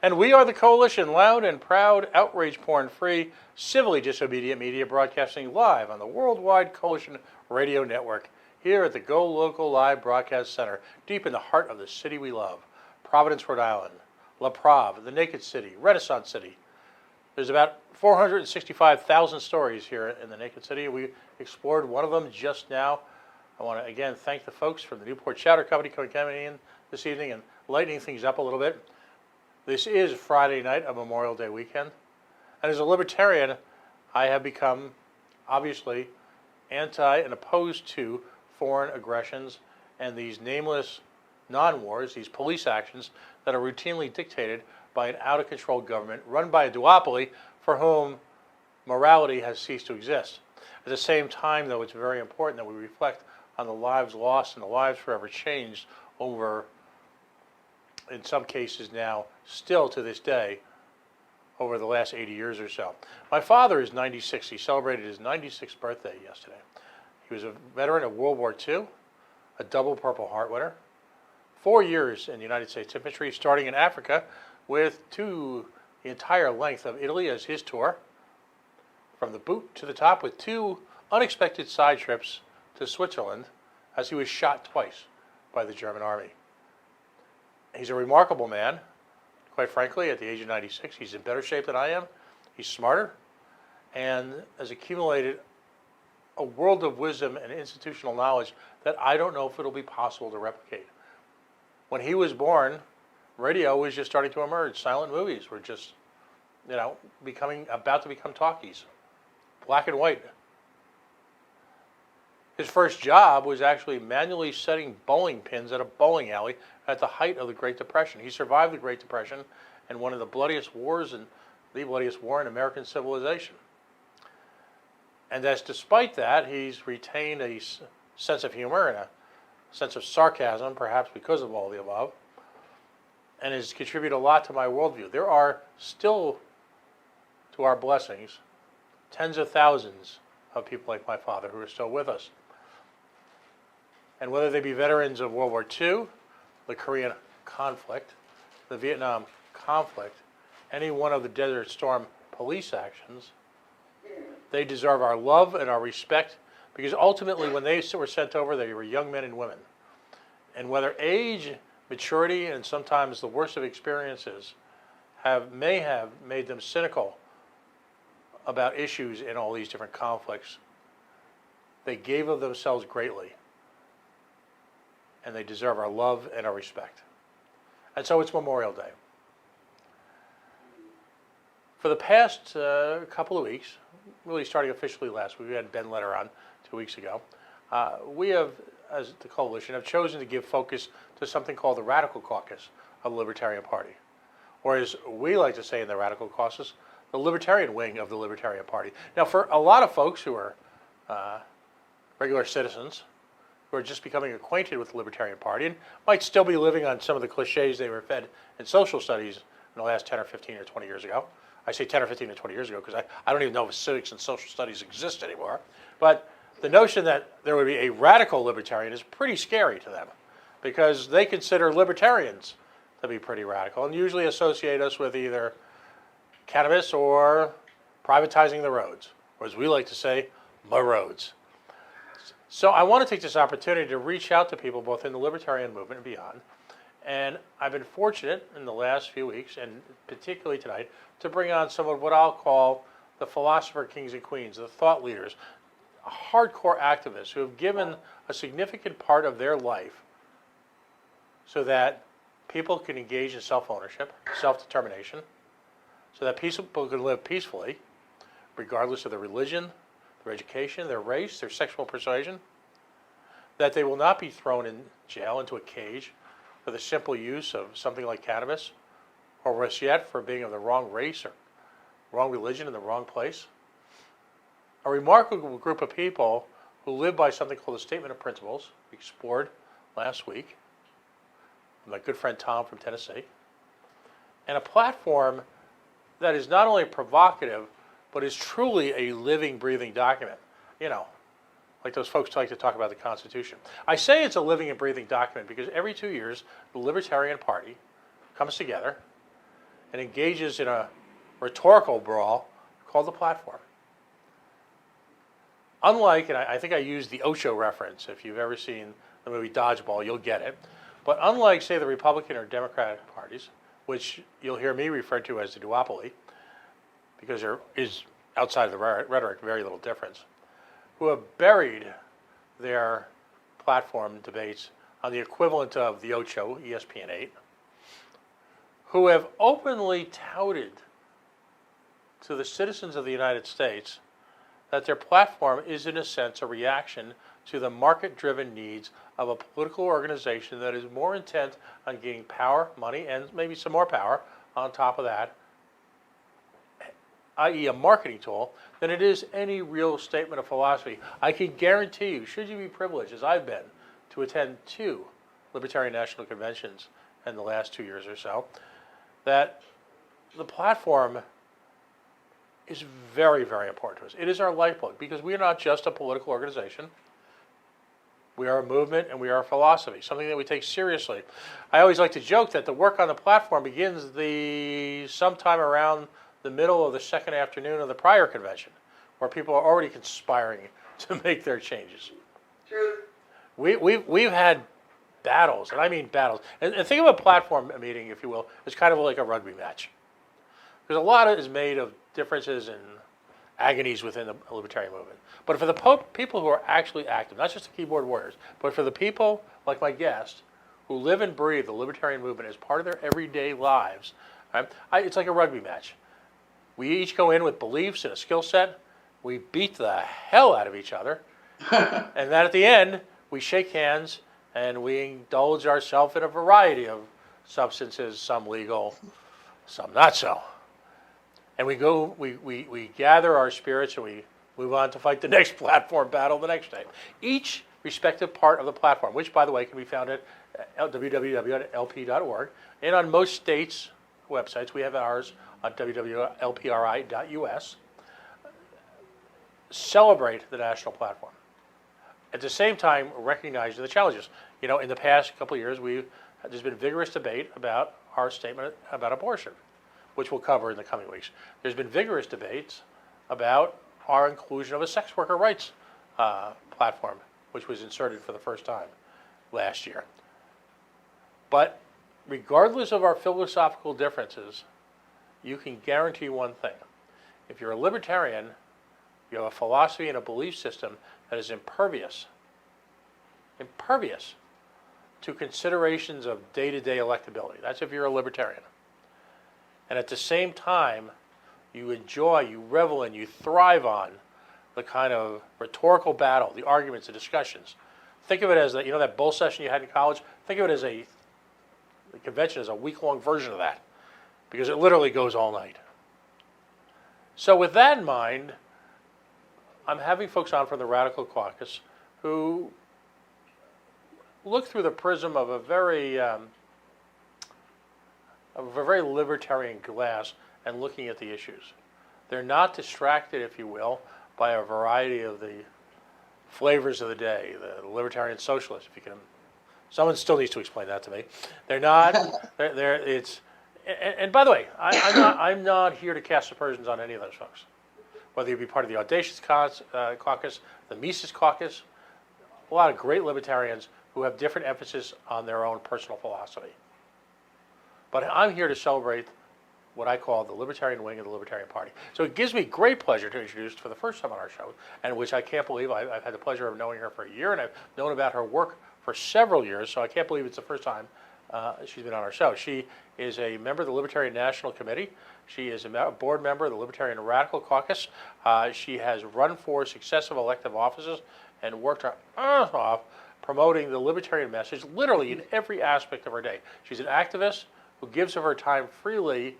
And we are the Coalition, loud and proud, outrage porn-free, civilly disobedient media broadcasting live on the Worldwide Coalition Radio Network here at the Go Local Live Broadcast Center, deep in the heart of the city we love, Providence, Rhode Island, La Prave, the Naked City, Renaissance City. There's about 465,000 stories here in the Naked City. We explored one of them just now. I want to again thank the folks from the Newport Chowder Company coming in this evening and lightening things up a little bit. This is Friday night of Memorial Day weekend. And as a libertarian, I have become obviously anti and opposed to foreign aggressions and these nameless non-wars, these police actions that are routinely dictated by an out-of-control government run by a duopoly for whom morality has ceased to exist. At the same time, though, it's very important that we reflect on the lives lost and the lives forever changed over, in some cases now, still to this day, over the last 80 years or so. My father is 96. He celebrated his 96th birthday yesterday. He was a veteran of World War II, a double Purple Heart winner, 4 years in the United States infantry, starting in Africa with the entire length of Italy as his tour, from the boot to the top, with 2 unexpected side trips to Switzerland as he was shot twice by the German army. He's a remarkable man. Quite frankly, at the age of 96, he's in better shape than I am. He's smarter and has accumulated a world of wisdom and institutional knowledge that I don't know if it'll be possible to replicate. When he was born, radio was just starting to emerge. Silent movies were just, about to become talkies, black and white. His first job was actually manually setting bowling pins at a bowling alley at the height of the Great Depression. He survived the Great Depression and one of the bloodiest wars and the bloodiest war in American civilization. And that's despite that, he's retained a sense of humor and a sense of sarcasm, perhaps because of all the above, and has contributed a lot to my worldview. There are still, to our blessings, tens of thousands of people like my father who are still with us. And whether they be veterans of World War II, the Korean conflict, the Vietnam conflict, any one of the Desert Storm police actions, they deserve our love and our respect, because ultimately when they were sent over, they were young men and women. And whether age, maturity, and sometimes the worst of experiences may have made them cynical about issues in all these different conflicts, they gave of themselves greatly. And they deserve our love and our respect. And so it's Memorial Day. For the past couple of weeks, really starting officially last week, we had Ben Letter on 2 weeks ago, we have, as the Coalition, have chosen to give focus to something called the Radical Caucus of the Libertarian Party. Or as we like to say in the Radical Caucus, the Libertarian wing of the Libertarian Party. Now, for a lot of folks who are regular citizens, who are just becoming acquainted with the Libertarian Party and might still be living on some of the cliches they were fed in social studies in the last 10 or 15 or 20 years ago. I say 10 or 15 or 20 years ago because I don't even know if civics and social studies exist anymore. But the notion that there would be a radical libertarian is pretty scary to them because they consider libertarians to be pretty radical and usually associate us with either cannabis or privatizing the roads, or as we like to say, my roads. So I want to take this opportunity to reach out to people both in the libertarian movement and beyond. And I've been fortunate in the last few weeks, and particularly tonight, to bring on some of what I'll call the philosopher kings and queens, the thought leaders, hardcore activists who have given a significant part of their life so that people can engage in self-ownership, self-determination, so that people can live peacefully, regardless of their religion, their education, their race, their sexual persuasion, that they will not be thrown in jail into a cage for the simple use of something like cannabis, or worse yet, for being of the wrong race or wrong religion in the wrong place. A remarkable group of people who live by something called a statement of principles, we explored last week, with my good friend Tom from Tennessee, and a platform that is not only provocative, but is truly a living, breathing document. Like those folks like to talk about the Constitution. I say it's a living and breathing document because every 2 years, the Libertarian Party comes together and engages in a rhetorical brawl called the platform. Unlike, and I think I used the Ocho reference, if you've ever seen the movie Dodgeball, you'll get it. But unlike, say, the Republican or Democratic parties, which you'll hear me refer to as the duopoly, because there is, outside of the rhetoric, very little difference, who have buried their platform debates on the equivalent of the Ocho, ESPN8, who have openly touted to the citizens of the United States that their platform is, in a sense, a reaction to the market-driven needs of a political organization that is more intent on gaining power, money, and maybe some more power on top of that, i.e. a marketing tool, than it is any real statement of philosophy. I can guarantee you, should you be privileged, as I've been, to attend 2 Libertarian National Conventions in the last 2 years or so, that the platform is very, very important to us. It is our lifeblood, because we are not just a political organization. We are a movement, and we are a philosophy, something that we take seriously. I always like to joke that the work on the platform begins sometime around the middle of the second afternoon of the prior convention, where people are already conspiring to make their changes. True. We've had battles, and I mean battles. And think of a platform meeting, if you will, as kind of like a rugby match. Because a lot of it is made of differences and agonies within the libertarian movement. But for the people who are actually active, not just the keyboard warriors, but for the people like my guest who live and breathe the libertarian movement as part of their everyday lives, right, it's like a rugby match. We each go in with beliefs and a skill set. We beat the hell out of each other. And then at the end, we shake hands and we indulge ourselves in a variety of substances, some legal, some not so. And we gather our spirits and we move on to fight the next platform battle the next day. Each respective part of the platform, which, by the way, can be found at www.lp.org, and on most states' websites. We have ours on www.lpri.us. Celebrate the national platform. At the same time, recognizing the challenges. You know, in the past couple of years, there's been vigorous debate about our statement about abortion, which we'll cover in the coming weeks. There's been vigorous debates about our inclusion of a sex worker rights platform, which was inserted for the first time last year. But regardless of our philosophical differences, you can guarantee one thing. If you're a libertarian, you have a philosophy and a belief system that is impervious to considerations of day-to-day electability. That's if you're a libertarian. And at the same time, you enjoy, you revel in, you thrive on the kind of rhetorical battle, the arguments, the discussions. Think of it as that bull session you had in college. Think of it as the convention as a week-long version of that, because it literally goes all night. So with that in mind, I'm having folks on from the Radical Caucus who look through the prism of a very libertarian glass and looking at the issues. They're not distracted, if you will, by a variety of the flavors of the day, the libertarian socialist, if you can. Someone still needs to explain that to me. They're not. And by the way, I'm not here to cast aspersions on any of those folks. Whether you be part of the Audacious Caucus, the Mises Caucus, a lot of great libertarians who have different emphasis on their own personal philosophy. But I'm here to celebrate what I call the libertarian wing of the Libertarian Party. So it gives me great pleasure to introduce for the first time on our show, and which I can't believe, I've had the pleasure of knowing her for a year, and I've known about her work for several years, so I can't believe it's the first time she's been on our show. She is a member of the Libertarian National Committee. She is a board member of the Libertarian Radical Caucus. She has run for successive elective offices and worked her ass off promoting the libertarian message literally in every aspect of her day. She's an activist who gives of her time freely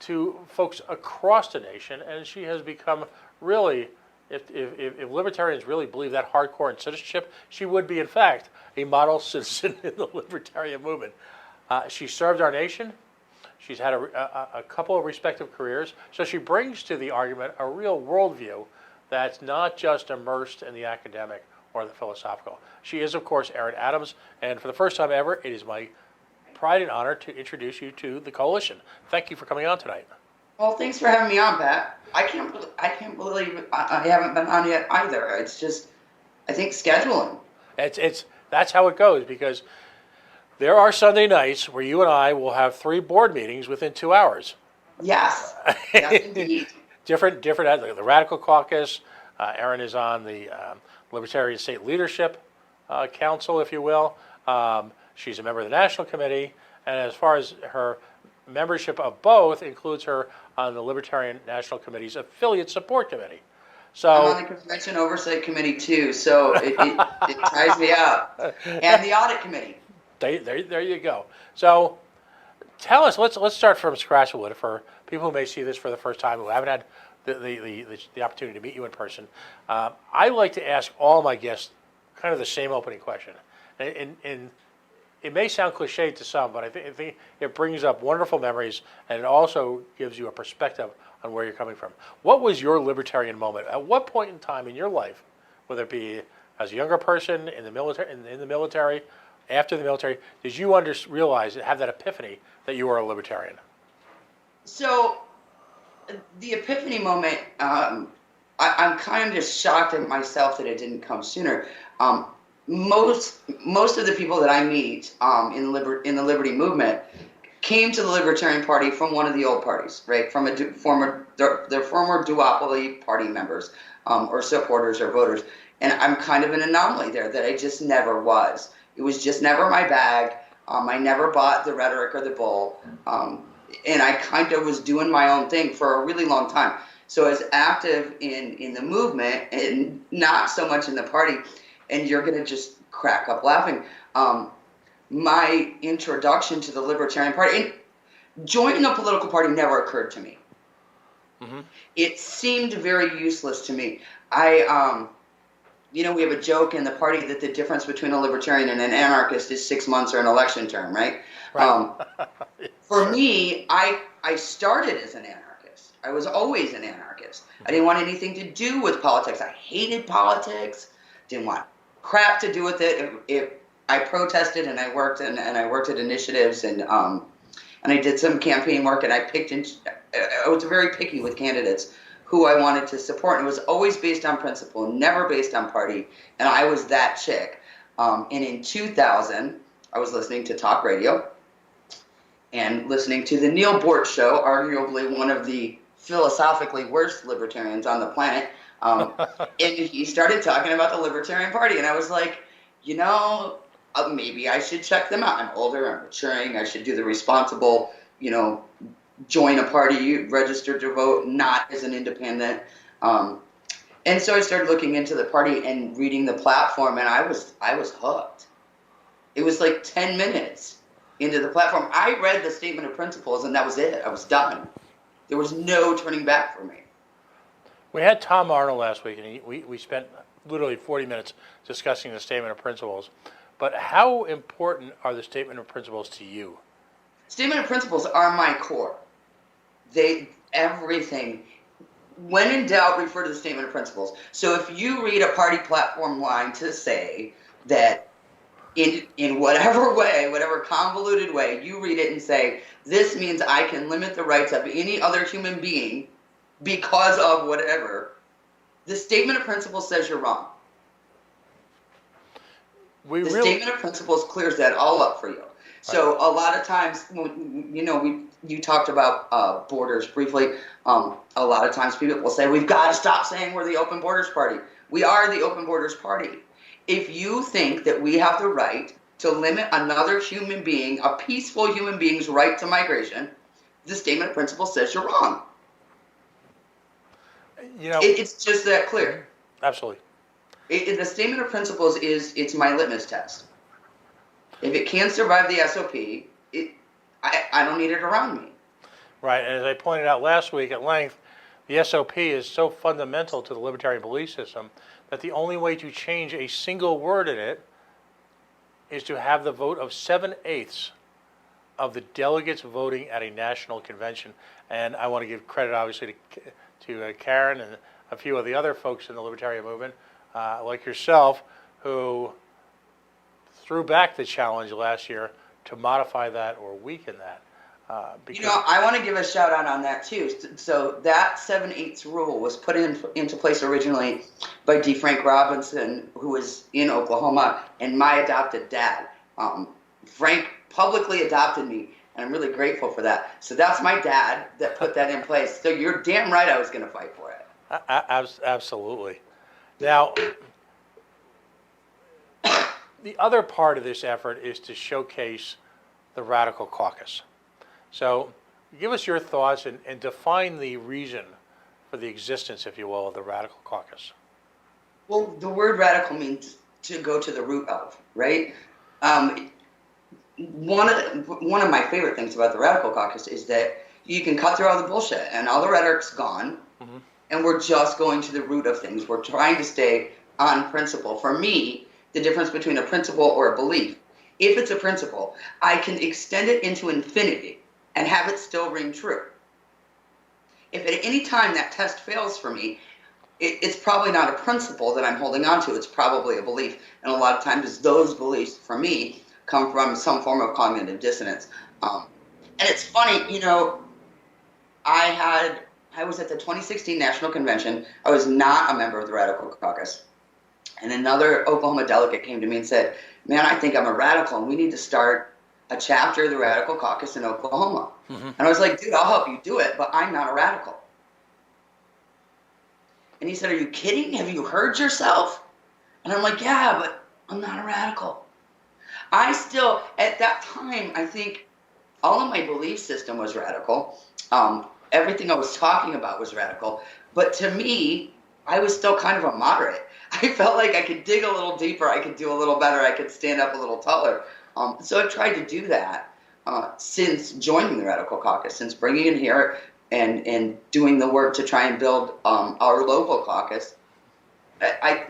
to folks across the nation, and she has become really, if libertarians really believe that hardcore in citizenship, she would be, in fact, a model citizen in the libertarian movement. She served our nation. She's had a couple of respective careers, so she brings to the argument a real worldview that's not just immersed in the academic or the philosophical. She is, of course, Erin Adams, and for the first time ever, it is my pride and honor to introduce you to the coalition. Thank you for coming on tonight. Well, thanks for having me on, Pat. I can't believe I haven't been on yet either. It's just, I think scheduling. That's how it goes, because there are Sunday nights where you and I will have 3 board meetings within 2 hours. Yes, yes, indeed. different. The Radical Caucus. Erin is on the Libertarian State Leadership Council, if you will. She's a member of the National Committee, and as far as her membership of both, includes her on the Libertarian National Committee's Affiliate Support Committee. So I'm on the Convention Oversight Committee too, so it ties me up. And the Audit Committee. There you go. So tell us, let's start from scratch with it for people who may see this for the first time, who haven't had the opportunity to meet you in person. I like to ask all my guests kind of the same opening question. And it may sound cliche to some, but I think it brings up wonderful memories, and it also gives you a perspective on where you're coming from. What was your libertarian moment? At what point in time in your life, whether it be as a younger person, in the military, after the military, did you realize, have that epiphany that you were a libertarian? So, the epiphany moment, I'm kind of just shocked at myself that it didn't come sooner. Most of the people that I meet in the Liberty movement came to the Libertarian Party from one of the old parties, right? From their former duopoly party members or supporters or voters. And I'm kind of an anomaly there, that I just never was. It was just never my bag. I never bought the rhetoric or the bull. And I kind of was doing my own thing for a really long time. So I was active in the movement and not so much in the party. And you're going to just crack up laughing. My introduction to the Libertarian Party, and joining a political party never occurred to me. Mm-hmm. It seemed very useless to me. We have a joke in the party that the difference between a libertarian and an anarchist is 6 months or an election term, right? For me, I started as an anarchist. I was always an anarchist. I didn't want anything to do with politics. I hated politics. Didn't want crap to do with it. If I protested and I worked at initiatives and I did some campaign work, and I was very picky with candidates who I wanted to support, and it was always based on principle, never based on party, and I was that chick. And in 2000, I was listening to talk radio and listening to the Neil Bort Show, arguably one of the philosophically worst libertarians on the planet. And he started talking about the Libertarian Party, and I was like, maybe I should check them out. I'm older, I'm maturing, I should do the responsible, join a party, register to vote, not as an independent. And so I started looking into the party and reading the platform, and I was hooked. It was like 10 minutes into the platform. I read the statement of principles, and that was it. I was done. There was no turning back for me. We had Tom Arnold last week, and we spent literally 40 minutes discussing the statement of principles. But how important are the statement of principles to you? Statement of principles are my core. Everything. When in doubt, refer to the statement of principles. So if you read a party platform line to say that in whatever way, whatever convoluted way, you read it and say, this means I can limit the rights of any other human being because of whatever, the statement of principles says you're wrong. The statement of principles clears that all up for you. So a lot of times, you talked about borders briefly. A lot of times people will say, we've got to stop saying we're the Open Borders Party. We are the Open Borders Party. If you think that we have the right to limit another human being, a peaceful human being's right to migration, the statement of principles says you're wrong. It's just that clear. Absolutely. The statement of principles it's my litmus test. If it can't survive the SOP, I don't need it around me. Right, and as I pointed out last week at length, the SOP is so fundamental to the libertarian belief system that the only way to change a single word in it is to have the vote of 7/8 of the delegates voting at a national convention. And I want to give credit, obviously, to Karen and a few of the other folks in the libertarian movement, like yourself, who threw back the challenge last year to modify that or weaken that. You know, I want to give a shout out on that too. So that 7/8 rule was put into place originally by D. Frank Robinson, who was in Oklahoma, and my adopted dad. Frank publicly adopted me, and I'm really grateful for that. So that's my dad that put that in place. So you're damn right I was going to fight for it. Absolutely. Now, the other part of this effort is to showcase the Radical Caucus. So give us your thoughts and define the reason for the existence, if you will, of the Radical Caucus. Well, the word radical means to go to the root of, right? One of my favorite things about the Radical Caucus is that you can cut through all the bullshit and all the rhetoric's gone, and we're just going to the root of things. We're trying to stay on principle. For me, the difference between a principle or a belief, if it's a principle, I can extend it into infinity and have it still ring true. If at any time that test fails for me, it's probably not a principle that I'm holding on to. It's probably a belief. And a lot of times those beliefs, for me, come from some form of cognitive dissonance. And it's funny, you know, I was at the 2016 National Convention. I was not a member of the Radical Caucus. And another Oklahoma delegate came to me and said, man, I think I'm a radical, and we need to start a chapter of the Radical Caucus in Oklahoma. And I was like, dude, I'll help you do it, but I'm not a radical. And he said, are you kidding? Have you heard yourself? And I'm like, yeah, but I'm not a radical. I still, at that time, I think all of my belief system was radical. Everything I was talking about was radical. But to me, I was still kind of a moderate. I felt like I could dig a little deeper, I could do a little better, I could stand up a little taller. So I've tried to do that since joining the Radical Caucus, since bringing it here and doing the work to try and build our local caucus. I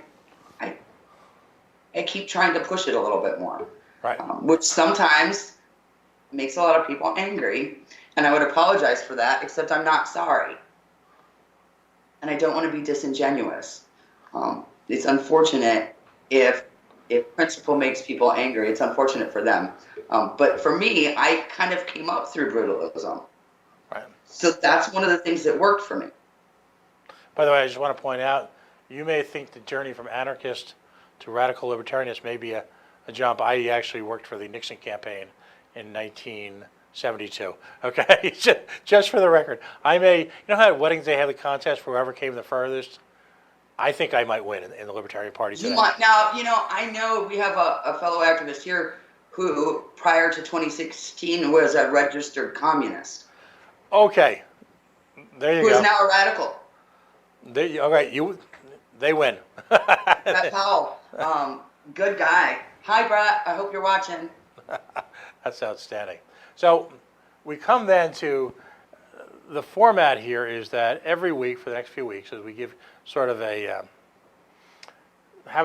keep trying to push it a little bit more, right? Which sometimes makes a lot of people angry, and I would apologize for that, except I'm not sorry. And I don't want to be disingenuous. It's unfortunate if principle makes people angry. It's unfortunate for them. But for me, I kind of came up through brutalism. Right. So that's one of the things that worked for me. By the way, I just want to point out, you may think the journey from anarchist to radical libertarianist may be a jump. I actually worked for the Nixon campaign in 1972. Okay, just for the record. You know how at weddings they have the contest for whoever came the furthest? I think I might win in the Libertarian Party today. Now, you know, I know we have a fellow activist here who, prior to 2016, was a registered communist. Okay, there you go. Who is now a radical. All right, they win. Brett Powell, good guy. Hi, Brett. I hope you're watching. That's outstanding. So we come then to the format here is that every week for the next few weeks, as we give sort of have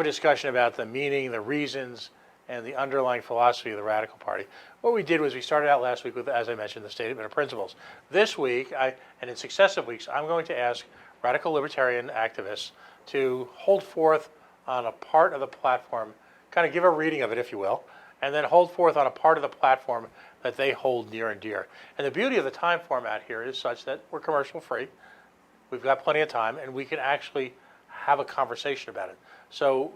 a discussion about the meaning, the reasons, and the underlying philosophy of the Radical Party. What we did was we started out last week with, as I mentioned, the Statement of Principles. This week, and in successive weeks, I'm going to ask radical libertarian activists to hold forth on a part of the platform, kind of give a reading of it, if you will, and then hold forth on a part of the platform that they hold near and dear. And the beauty of the time format here is such that we're commercial free. We've got plenty of time, and we can actually have a conversation about it. So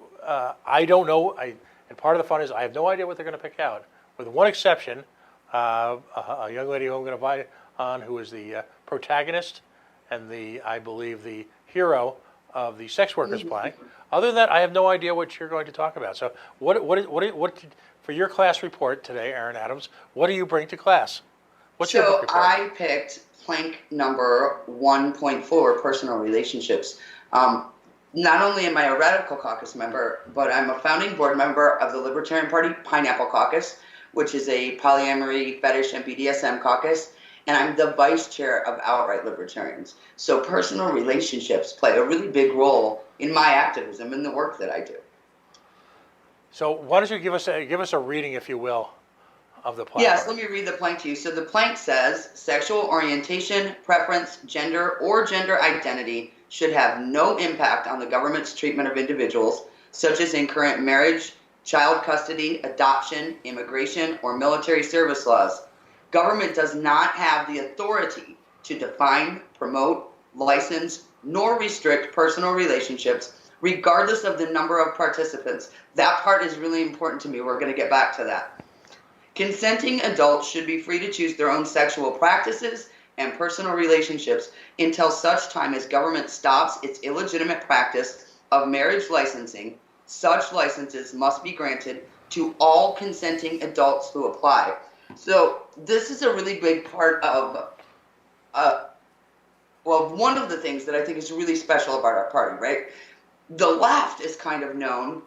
I don't know, and part of the fun is I have no idea what they're going to pick out, with one exception, a young lady who I'm going to invite on who is the protagonist and I believe the hero of the sex workers play. Other than that, I have no idea what you're going to talk about. So for your class report today, Aaron Adams, what do you bring to class? What's your book report? I picked plank number 1.4, personal relationships. Not only am I a Radical Caucus member, but I'm a founding board member of the Libertarian Party Pineapple Caucus, which is a polyamory, fetish, and BDSM caucus, and I'm the vice chair of Outright Libertarians. So personal relationships play a really big role in my activism and the work that I do. So why don't you give us a reading, if you will, of the platform? Yes, let me read the plank to you. So the plank says, sexual orientation, preference, gender, or gender identity should have no impact on the government's treatment of individuals, such as in current marriage, child custody, adoption, immigration, or military service laws. Government does not have the authority to define, promote, license, nor restrict personal relationships, regardless of the number of participants. That part is really important to me. We're going to get back to that. Consenting adults should be free to choose their own sexual practices and personal relationships until such time as government stops its illegitimate practice of marriage licensing. Such licenses must be granted to all consenting adults who apply. So this is a really big part of, one of the things that I think is really special about our party, right? The left is kind of known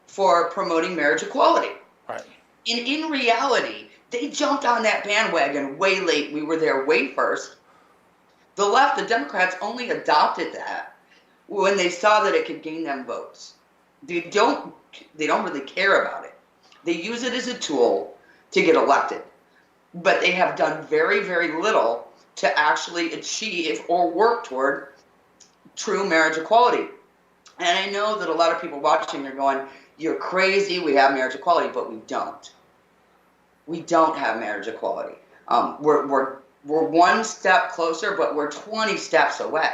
for promoting marriage equality. Right. And in reality, they jumped on that bandwagon way late. We were there way first. The left, the Democrats, only adopted that when they saw that it could gain them votes. They don't really care about it. They use it as a tool to get elected. But they have done very, very little to actually achieve or work toward true marriage equality. And I know that a lot of people watching are going, you're crazy, we have marriage equality, but we don't. We don't have marriage equality. We're one step closer, but we're 20 steps away.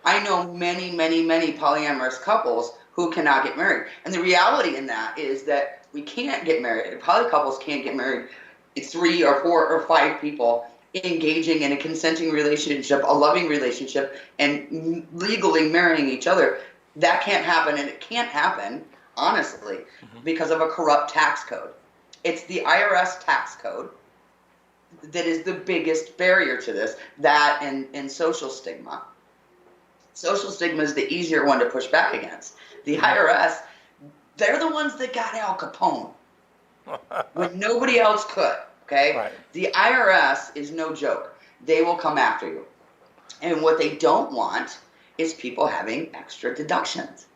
I know many, many, many polyamorous couples who cannot get married. And the reality in that is that we can't get married. Poly couples can't get married. It's 3 or 4 or 5 people engaging in a consenting relationship, a loving relationship, and legally marrying each other. That can't happen, and it can't happen, honestly, because of a corrupt tax code. It's the IRS tax code that is the biggest barrier to this, that and social stigma. Social stigma is the easier one to push back against. The IRS, they're the ones that got Al Capone when nobody else could, okay? Right. The IRS is no joke. They will come after you. And what they don't want is people having extra deductions.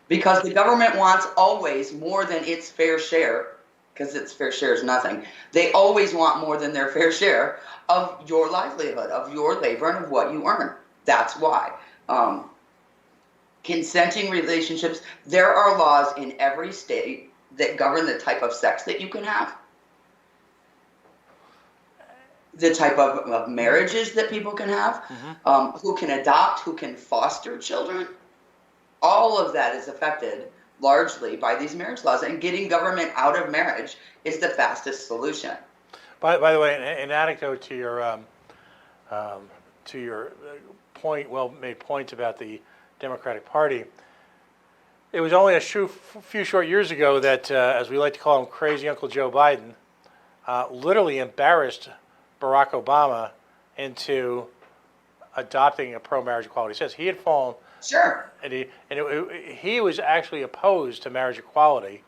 Because the government wants always more than its fair share, because its fair share is nothing. They always want more than their fair share of your livelihood, of your labor, and of what you earn. That's why. Consenting relationships, there are laws in every state that govern the type of sex that you can have, the type of marriages that people can have, who can adopt, who can foster children. All of that is affected largely by these marriage laws, and getting government out of marriage is the fastest solution. By the way, an anecdote to your point, well-made point about the Democratic Party. It was only a few short years ago that, as we like to call him, crazy Uncle Joe Biden, literally embarrassed Barack Obama into adopting a pro-marriage equality. He says he had fallen. Sure. And he was actually opposed to marriage equality,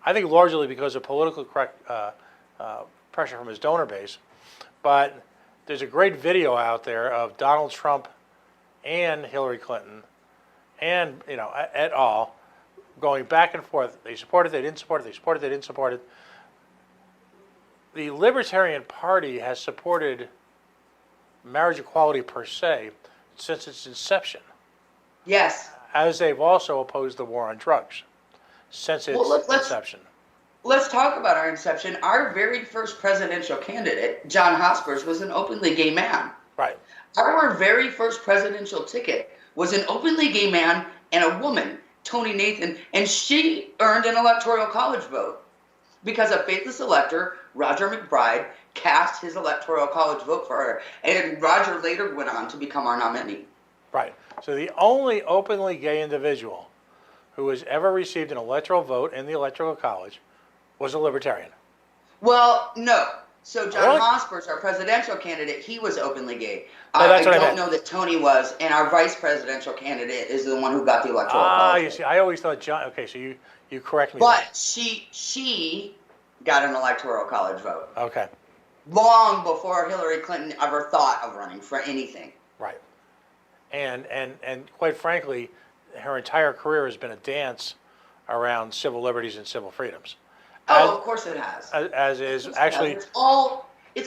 I think largely because of political pressure from his donor base. But there's a great video out there of Donald Trump and Hillary Clinton and, et al. Going back and forth. They supported, they didn't support it, they supported, they didn't support it. The Libertarian Party has supported marriage equality per se since its inception. Yes. As they've also opposed the war on drugs since its inception. Let's talk about our inception. Our very first presidential candidate, John Hospers, was an openly gay man. Right. Our very first presidential ticket was an openly gay man and a woman, Tony Nathan, and she earned an electoral college vote because a faithless elector, Roger McBride, cast his electoral college vote for her, and Roger later went on to become our nominee. Right. So the only openly gay individual who has ever received an electoral vote in the electoral college was a Libertarian. Well, no. So John Really? Hospers, our presidential candidate, he was openly gay. That's what I don't meant. know that Tony was, and our vice presidential candidate is the one who got the electoral college You vote. see, I always thought John. Okay, so you correct me. But she got an electoral college vote there. Okay. long before Hillary Clinton ever thought of running for anything. Right. And quite frankly, her entire career has been a dance around civil liberties and civil freedoms. Of course it has. As is actually. It's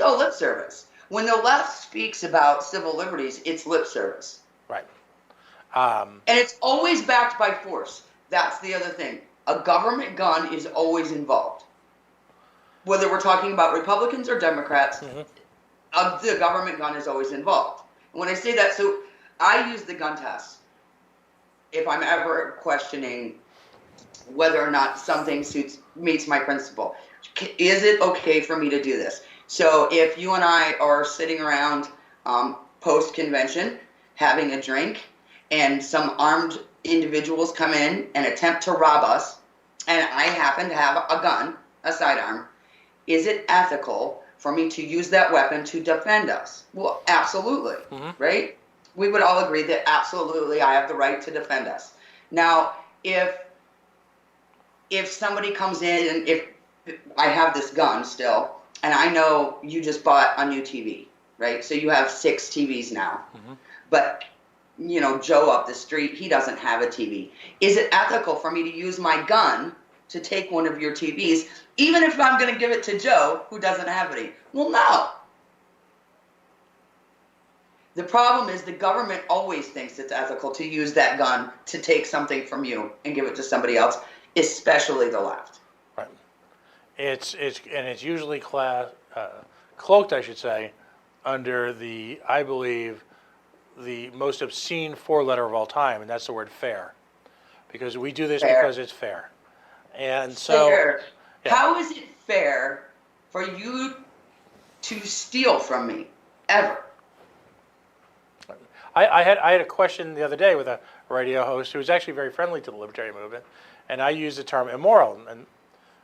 all lip service. When the left speaks about civil liberties, it's lip service. Right. And it's always backed by force. That's the other thing. A government gun is always involved. Whether we're talking about Republicans or Democrats, the government gun is always involved. And when I say that, so I use the gun test if I'm ever questioning whether or not something meets my principle. Is it okay for me to do this? So if you and I are sitting around post-convention having a drink and some armed individuals come in and attempt to rob us, and I happen to have a gun, a sidearm, is it ethical for me to use that weapon to defend us? Well, absolutely, right? We would all agree that absolutely I have the right to defend us. Now, if somebody comes in and if I have this gun still, and I know you just bought a new TV, right? So you have 6 TVs now, but you know, Joe up the street, he doesn't have a TV. Is it ethical for me to use my gun to take one of your TVs, even if I'm going to give it to Joe, who doesn't have any? Well, no. The problem is the government always thinks it's ethical to use that gun to take something from you and give it to somebody else, especially the left. Right. It's usually cloaked, I should say, under the, I believe, the most obscene 4-letter of all time, and that's the word fair. Because we do this because it's fair. And so, fair. Yeah. How is it fair for you to steal from me, ever? I had a question the other day with a radio host who was actually very friendly to the Libertarian movement, and I used the term immoral. And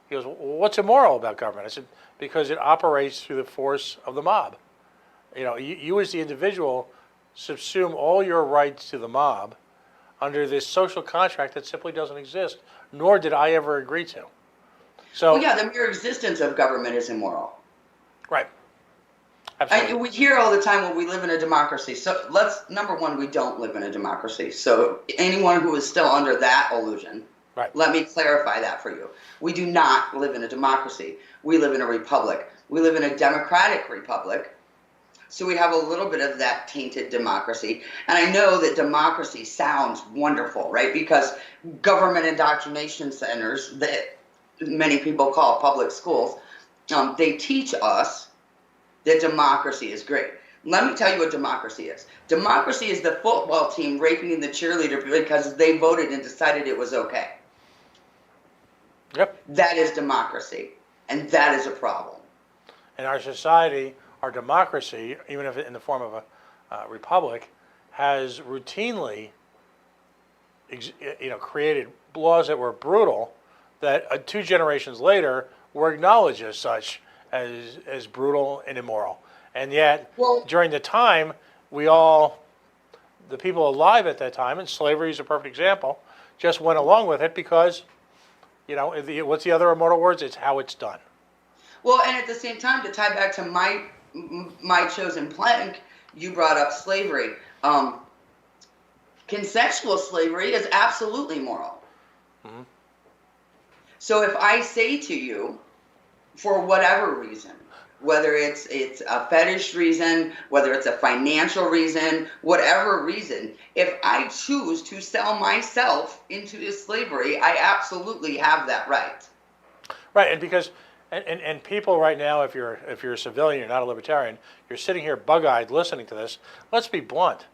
he goes, well, what's immoral about government? I said, because it operates through the force of the mob. You know, you as the individual subsume all your rights to the mob under this social contract that simply doesn't exist, nor did I ever agree to. So, Well, yeah, the mere existence of government is immoral. Right. Absolutely. We hear all the time, well, we live in a democracy. So number one, we don't live in a democracy. So anyone who is still under that illusion, Right. Let me clarify that for you. We do not live in a democracy. We live in a republic. We live in a democratic republic. So we have a little bit of that tainted democracy. And I know that democracy sounds wonderful, right? Because government indoctrination centers that many people call public schools, they teach us that democracy is great. Let me tell you what democracy is. Democracy is the football team raping the cheerleader because they voted and decided it was okay. Yep. That is democracy, and that is a problem. And our society, our democracy, even if in the form of a republic, has routinely, created laws that were brutal, that 2 generations later were acknowledged as such, as brutal and immoral. And yet, during the time, the people alive at that time, and slavery is a perfect example, just went along with it because, what's the other immortal words? It's how it's done. Well, and at the same time, to tie back to my chosen plank, you brought up slavery. Consensual slavery is absolutely moral. Mm-hmm. So if I say to you, for whatever reason, whether it's a fetish reason, whether it's a financial reason, whatever reason, if I choose to sell myself into slavery, I absolutely have that right. Right, and because and people right now, if you're a civilian, you're not a libertarian, you're sitting here bug-eyed listening to this. Let's be blunt.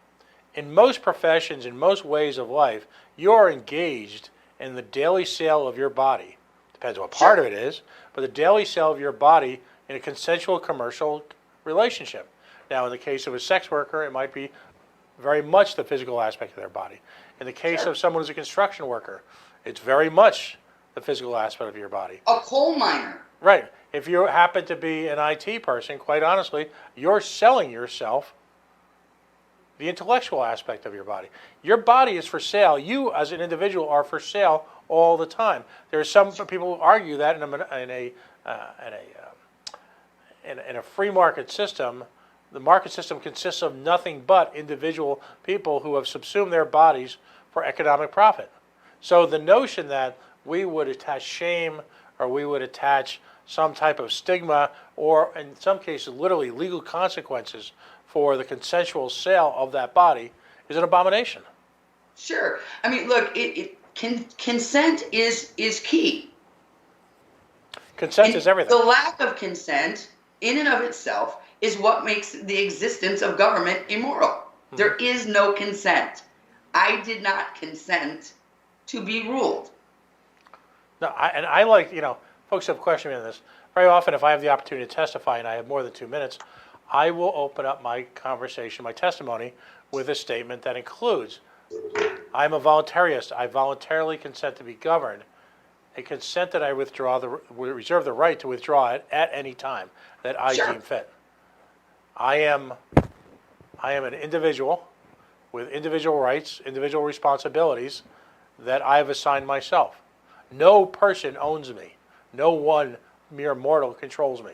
In most professions, in most ways of life, you are engaged in the daily sale of your body. Depends what part of it is, but the daily sale of your body in a consensual commercial relationship. Now, in the case of a sex worker, it might be very much the physical aspect of their body. In the case of someone who's a construction worker, it's very much the physical aspect of your body. A coal miner. Right. If you happen to be an IT person, quite honestly, you're selling yourself the intellectual aspect of your body. Your body is for sale. You, as an individual, are for sale all the time. There are some people who argue that in a free market system, the market system consists of nothing but individual people who have subsumed their bodies for economic profit. So the notion that we would attach shame or we would attach some type of stigma or, in some cases, literally legal consequences for the consensual sale of that body is an abomination. Sure. I mean, look, consent is key. Consent is everything. The lack of consent, in and of itself, is what makes the existence of government immoral. Mm-hmm. There is no consent. I did not consent to be ruled. No, I like, folks have questioned me on this. Very often, if I have the opportunity to testify and I have more than 2 minutes, I will open up my conversation, my testimony, with a statement that includes, I'm a voluntarist. I voluntarily consent to be governed. A consent that I reserve the right to withdraw it at any time that I Sure. deem fit. I am an individual with individual rights, individual responsibilities that I have assigned myself. No person owns me. No one mere mortal controls me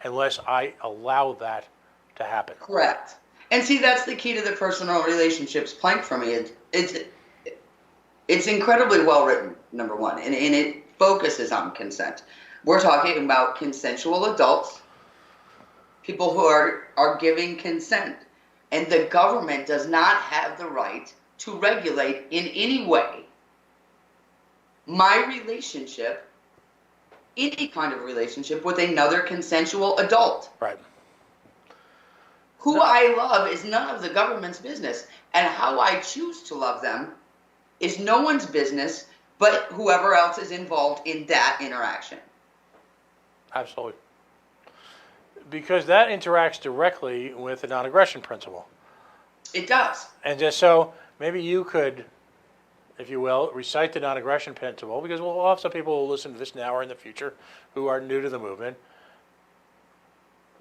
unless I allow that to happen. Correct. And see, that's the key to the personal relationships plank for me. It's incredibly well written, number one, and it focuses on consent. We're talking about consensual adults, people who are giving consent. And the government does not have the right to regulate in any way my relationship, any kind of relationship with another consensual adult. Right. Who I love is none of the government's business, and how I choose to love them is no one's business but whoever else is involved in that interaction. Absolutely. Because that interacts directly with the non-aggression principle. It does. And just so, maybe you could, if you will, recite the non-aggression principle, because we'll have some people who listen to this now or in the future who are new to the movement.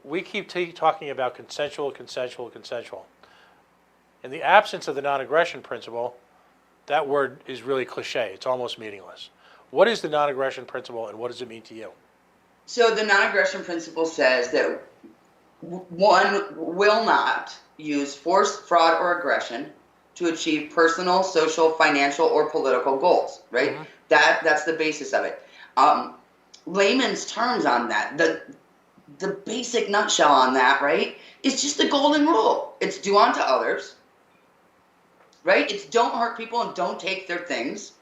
We keep talking about consensual. In the absence of the non-aggression principle, that word is really cliche. It's almost meaningless. What is the non-aggression principle, and what does it mean to you? So the non-aggression principle says that one will not use force, fraud, or aggression to achieve personal, social, financial, or political goals, right? Mm-hmm. That's the basis of it. Layman's terms on that, the basic nutshell on that, right, is just the golden rule. It's do unto others, right? It's don't hurt people and don't take their things.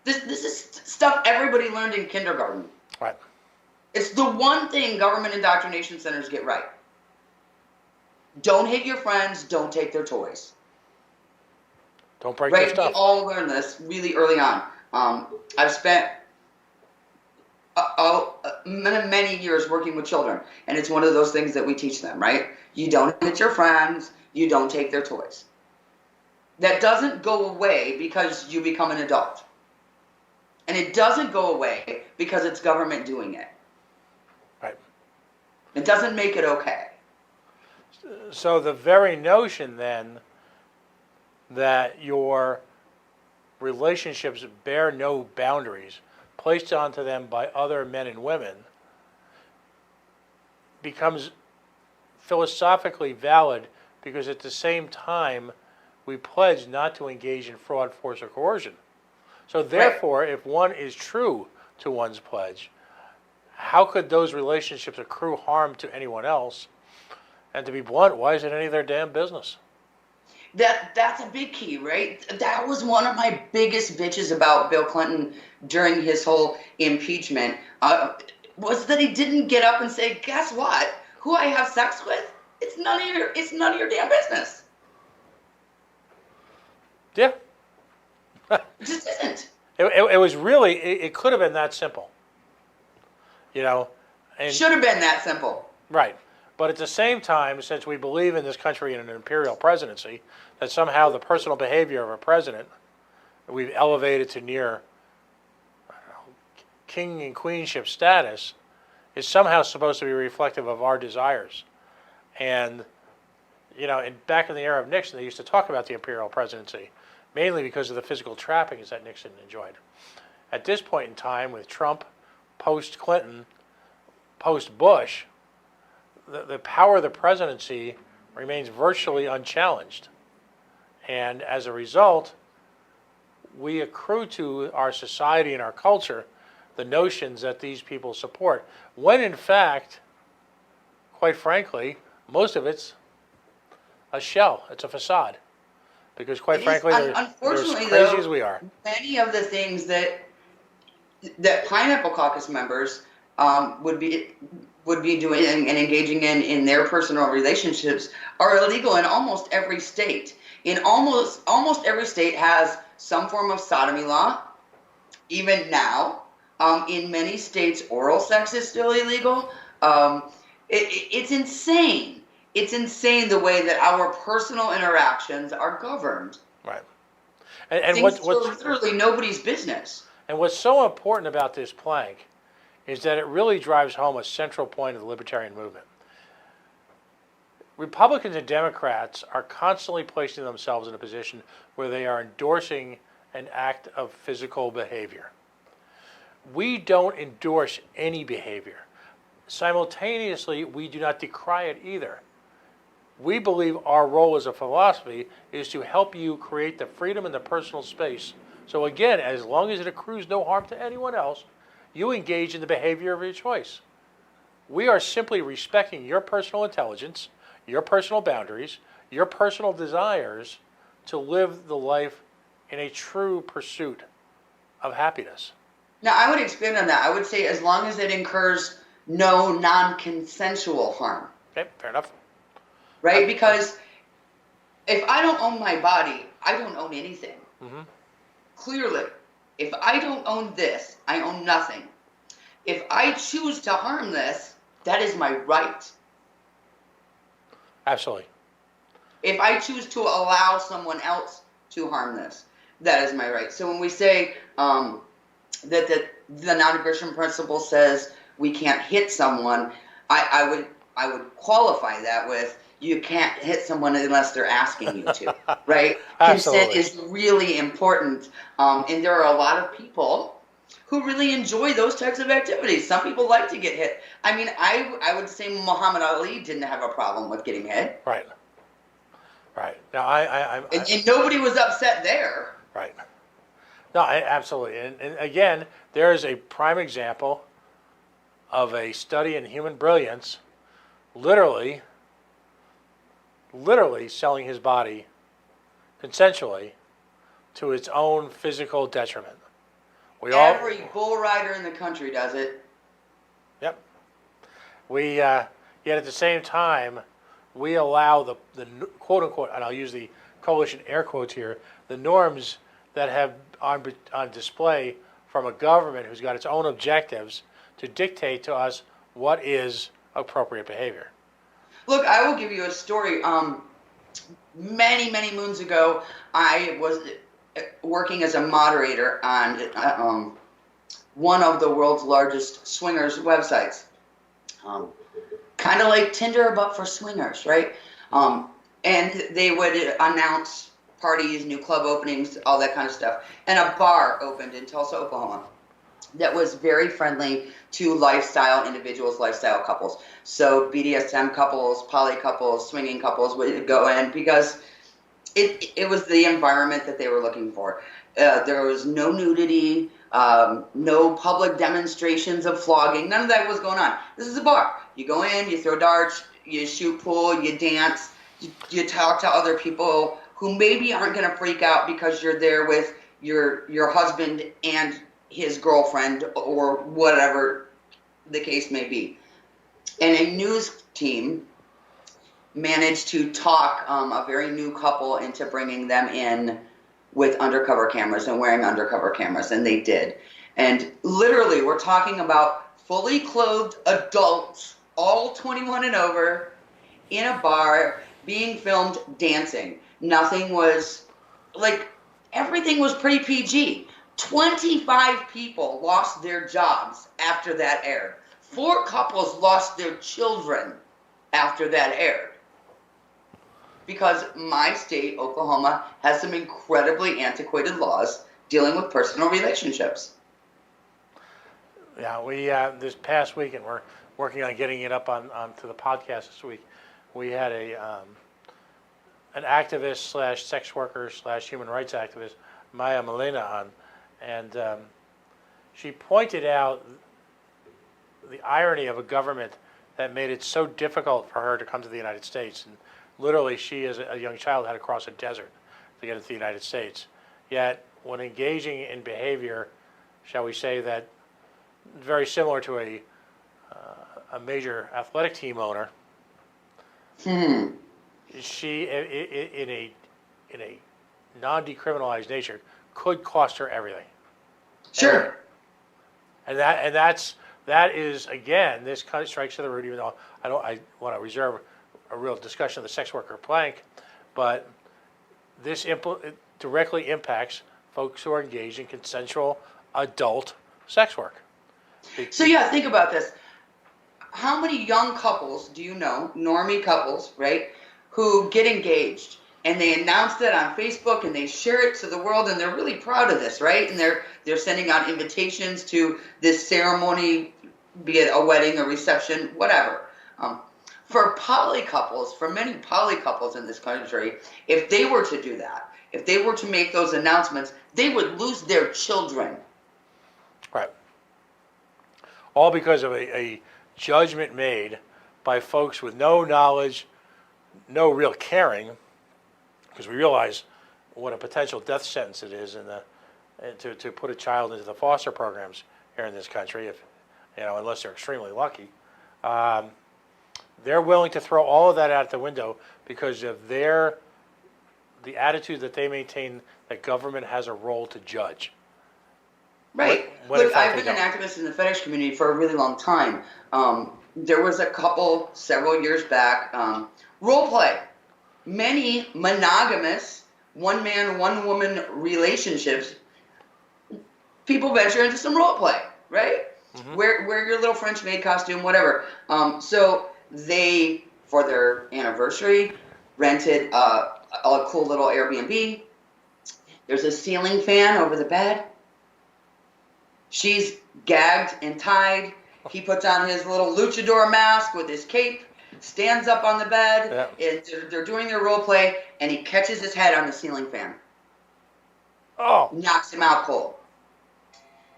This is stuff everybody learned in kindergarten. Right. It's the one thing government indoctrination centers get right. Don't hit your friends, don't take their toys. Don't break their stuff. We all learned this really early on. I've spent many years working with children, and it's one of those things that we teach them, right? You don't hit your friends, you don't take their toys. That doesn't go away because you become an adult. And it doesn't go away because it's government doing it. Right. It doesn't make it okay. So the very notion then that your relationships bear no boundaries placed onto them by other men and women becomes philosophically valid because at the same time we pledge not to engage in fraud, force, or coercion. So therefore, if one is true to one's pledge, how could those relationships accrue harm to anyone else? And to be blunt, why is it any of their damn business? That's a big key, right? That was one of my biggest bitches about Bill Clinton during his whole impeachment, was that he didn't get up and say, guess what? Who I have sex with? It's none of your damn business. Yeah. It just isn't. It was really, it could have been that simple. And should have been that simple. Right. But at the same time, since we believe in this country in an imperial presidency, that somehow the personal behavior of a president, we've elevated to near king and queenship status, is somehow supposed to be reflective of our desires. And, back in the era of Nixon, they used to talk about the imperial presidency, mainly because of the physical trappings that Nixon enjoyed. At this point in time, with Trump, post-Clinton, post-Bush, the power of the presidency remains virtually unchallenged. And as a result, we accrue to our society and our culture the notions that these people support, when in fact, quite frankly, most of it's a shell, it's a facade. Because quite It is, frankly, they're as unfortunately crazy though, as we are. many of the things that Pineapple Caucus members would be doing and engaging in their personal relationships are illegal in almost every state. In almost every state has some form of sodomy law. Even now, in many states, oral sex is still illegal. It's insane. It's insane the way that our personal interactions are governed. Right. And Things that are literally nobody's business. and what's so important about this plank is that it really drives home a central point of the libertarian movement. Republicans and Democrats are constantly placing themselves in a position where they are endorsing an act of physical behavior. We don't endorse any behavior. Simultaneously, we do not decry it either. We believe our role as a philosophy is to help you create the freedom and the personal space. So again, as long as it accrues no harm to anyone else, you engage in the behavior of your choice. We are simply respecting your personal intelligence, your personal boundaries, your personal desires to live the life in a true pursuit of happiness. Now, I would expand on that. I would say as long as it incurs no non-consensual harm, Okay, fair enough. right? Because if I don't own my body, I don't own anything. Mm-hmm. Clearly, if I don't own this, I own nothing. If I choose to harm this, that is my right. Absolutely. If I choose to allow someone else to harm this, that is my right. So when we say that the non-aggression principle says we can't hit someone, I would qualify that with you can't hit someone unless they're asking you to, right? Consent is really important, and there are a lot of people who really enjoy those types of activities. Some people like to get hit. I mean, I would say Muhammad Ali didn't have a problem with getting hit. Right. Right. Now, and nobody was upset there. Right. No, absolutely. And again, there is a prime example of a study in human brilliance, literally selling his body consensually to its own physical detriment. Every bull rider in the country does it. Yep. Yet at the same time, we allow the quote unquote, and I'll use the coalition air quotes here, the norms that have on display from a government who's got its own objectives to dictate to us what is appropriate behavior. Look, I will give you a story. Many moons ago, I was working as a moderator on one of the world's largest swingers websites. Kind of like Tinder, but for swingers, right? And they would announce parties, new club openings, all that kind of stuff. And a bar opened in Tulsa, Oklahoma that was very friendly to lifestyle individuals, lifestyle couples. So BDSM couples, poly couples, swinging couples would go in because it was the environment that they were looking for. There was no nudity, no public demonstrations of flogging. None of that was going on. This is a bar. You go in, you throw darts, you shoot pool, you dance, you talk to other people who maybe aren't going to freak out because you're there with your husband and his girlfriend or whatever the case may be. And a news team managed to talk a very new couple into bringing them in with undercover cameras and wearing undercover cameras, and they did. And literally, we're talking about fully clothed adults, all 21 and over, in a bar, being filmed dancing. Nothing was, like, everything was pretty PG. 25 people lost their jobs after that aired. 4 couples lost their children after that aired. Because my state, Oklahoma, has some incredibly antiquated laws dealing with personal relationships. Yeah, we this past week, and we're working on getting it up onto the podcast this week. We had an activist / sex worker / human rights activist, Maya Molina, on, and she pointed out the irony of a government that made it so difficult for her to come to the United States. And literally, she, as a young child, had to cross a desert to get into the United States. Yet, when engaging in behavior, shall we say that very similar to a major athletic team owner, she in a non-decriminalized nature could cost her everything. Sure. And that is again, this kind of strikes to the root. Even though I want to reserve a real discussion of the sex worker plank, but this it directly impacts folks who are engaged in consensual adult sex work. So yeah, think about this. How many young couples do you know, normie couples, right, who get engaged and they announce it on Facebook and they share it to the world and they're really proud of this, right? And they're sending out invitations to this ceremony, be it a wedding, a reception, whatever. For poly couples, for many poly couples in this country, if they were to do that, if they were to make those announcements, they would lose their children. Right. All because of a judgment made by folks with no knowledge, no real caring, because we realize what a potential death sentence it is to put a child into the foster programs here in this country, if unless they're extremely lucky. They're willing to throw all of that out the window because of the attitude that they maintain that government has a role to judge. Right. Look, I've been an activist in the fetish community for a really long time. There was a couple several years back, role play. Many monogamous, one man, one woman relationships, people venture into some role play, right? Mm-hmm. Wear your little French maid costume, whatever. So they, for their anniversary, rented a cool little Airbnb. There's a ceiling fan over the bed. She's gagged and tied. He puts on his little luchador mask with his cape, stands up on the bed, and they're doing their role play, and he catches his head on the ceiling fan. Oh. Knocks him out cold.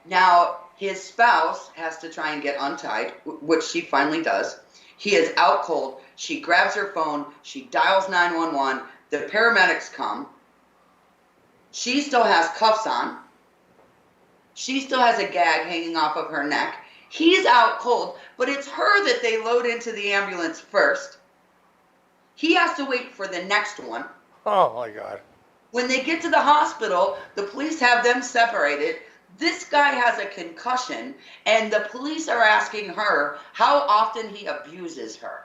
Now, his spouse has to try and get untied, which she finally does. He is out cold. She grabs her phone. She dials 911. The paramedics come. She still has cuffs on. She still has a gag hanging off of her neck. He's out cold, but it's her that they load into the ambulance first. He has to wait for the next one. Oh, my God. When they get to the hospital, the police have them separated. This guy has a concussion, and the police are asking her how often he abuses her.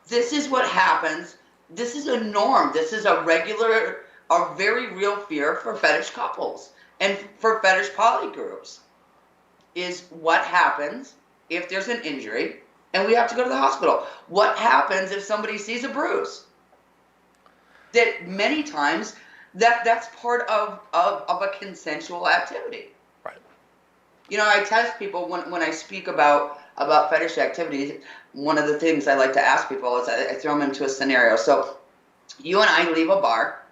This is what happens. This is a norm. This is a very real fear for fetish couples and for fetish poly groups, is what happens if there's an injury and we have to go to the hospital. What happens if somebody sees a bruise? That many times that's part of a consensual activity. Right. I test people when I speak about fetish activities. One of the things I like to ask people is I throw them into a scenario. So you and I leave a bar,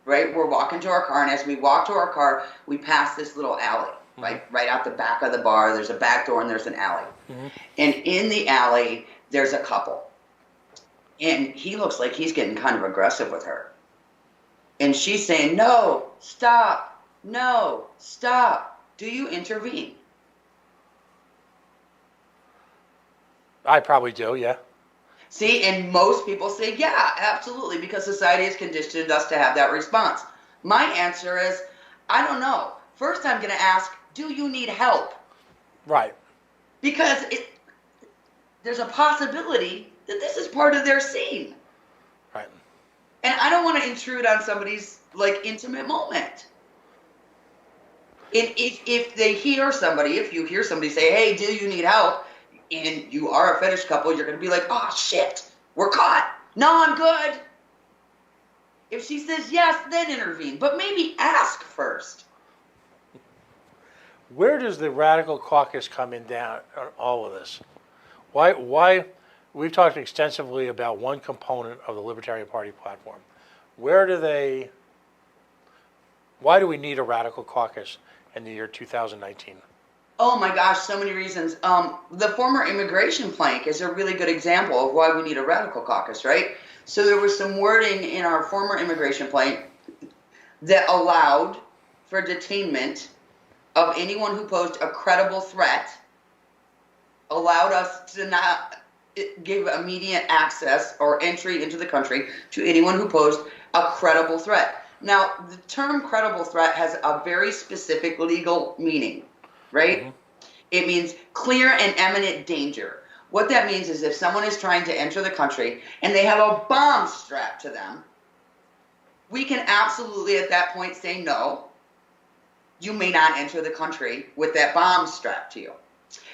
right? We're walking to our car, and as we walk to our car, we pass this little alley, mm-hmm. right out the back of the bar. There's a back door, and there's an alley. Mm-hmm. And in the alley, there's a couple. And he looks like he's getting kind of aggressive with her. And she's saying, no, stop, do you intervene? I probably do, yeah. See, and most people say, yeah, absolutely, because society has conditioned us to have that response. My answer is, I don't know. First, I'm going to ask, do you need help? Right. Because there's a possibility that this is part of their scene. Right. And I don't want to intrude on somebody's, intimate moment. And if you hear somebody say, hey, do you need help? And you are a fetish couple, you're going to be like, oh, shit, we're caught. No, I'm good. If she says yes, then intervene. But maybe ask first. Where does the radical caucus come in down on all of this? Why? We've talked extensively about one component of the Libertarian Party platform. Why do we need a radical caucus in the year 2019? Oh my gosh, so many reasons. The former immigration plank is a really good example of why we need a radical caucus, right? So there was some wording in our former immigration plank that allowed for detainment of anyone who posed a credible threat, allowed us to not give immediate access or entry into the country to anyone who posed a credible threat. Now, the term credible threat has a very specific legal meaning, right? Mm-hmm. It means clear and imminent danger. What that means is if someone is trying to enter the country and they have a bomb strapped to them, we can absolutely at that point say, no, you may not enter the country with that bomb strapped to you.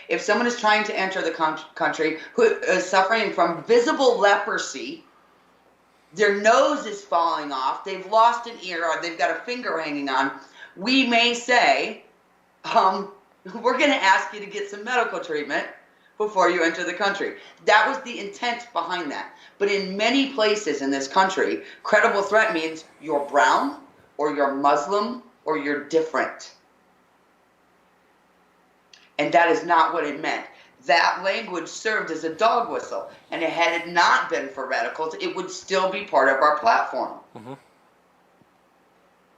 If someone is trying to enter the country who is suffering from visible leprosy, their nose is falling off, they've lost an ear, or they've got a finger hanging on, we may say, we're going to ask you to get some medical treatment before you enter the country. That was the intent behind that. But in many places in this country, credible threat means you're brown, or you're Muslim, or you're different. And that is not what it meant. That language served as a dog whistle. And had it not been for radicals, it would still be part of our platform. Mm-hmm.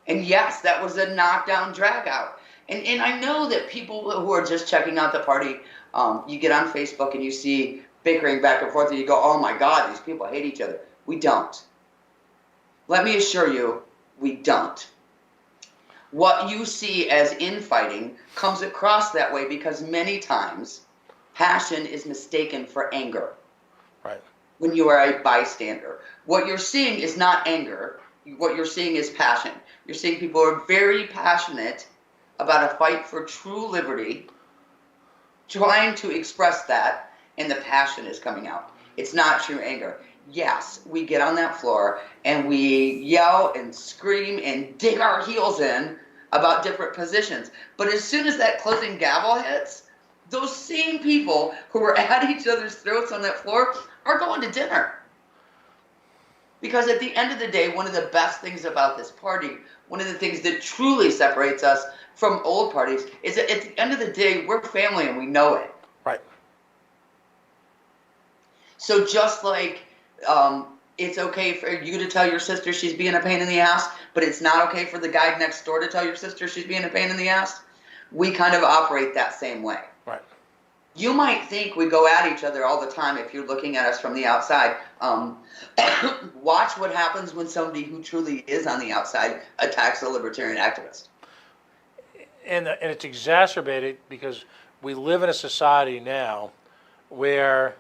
And yes, that was a knockdown, drag out. And I know that people who are just checking out the party, you get on Facebook and you see bickering back and forth and you go, oh my God, these people hate each other. We don't. Let me assure you, we don't. What you see as infighting comes across that way because many times passion is mistaken for anger. Right. When you are a bystander. What you're seeing is not anger. What you're seeing is passion. You're seeing people who are very passionate about a fight for true liberty, trying to express that, and the passion is coming out. It's not true anger. Yes, we get on that floor and we yell and scream and dig our heels in about different positions. But as soon as that closing gavel hits, those same people who were at each other's throats on that floor are going to dinner. Because at the end of the day, one of the best things about this party, one of the things that truly separates us from old parties, is that at the end of the day, we're family and we know it. Right. So just like it's okay for you to tell your sister she's being a pain in the ass, but it's not okay for the guy next door to tell your sister she's being a pain in the ass, we kind of operate that same way. Right. You might think we go at each other all the time if you're looking at us from the outside. Watch what happens when somebody who truly is on the outside attacks a libertarian activist. And it's exacerbated because we live in a society now where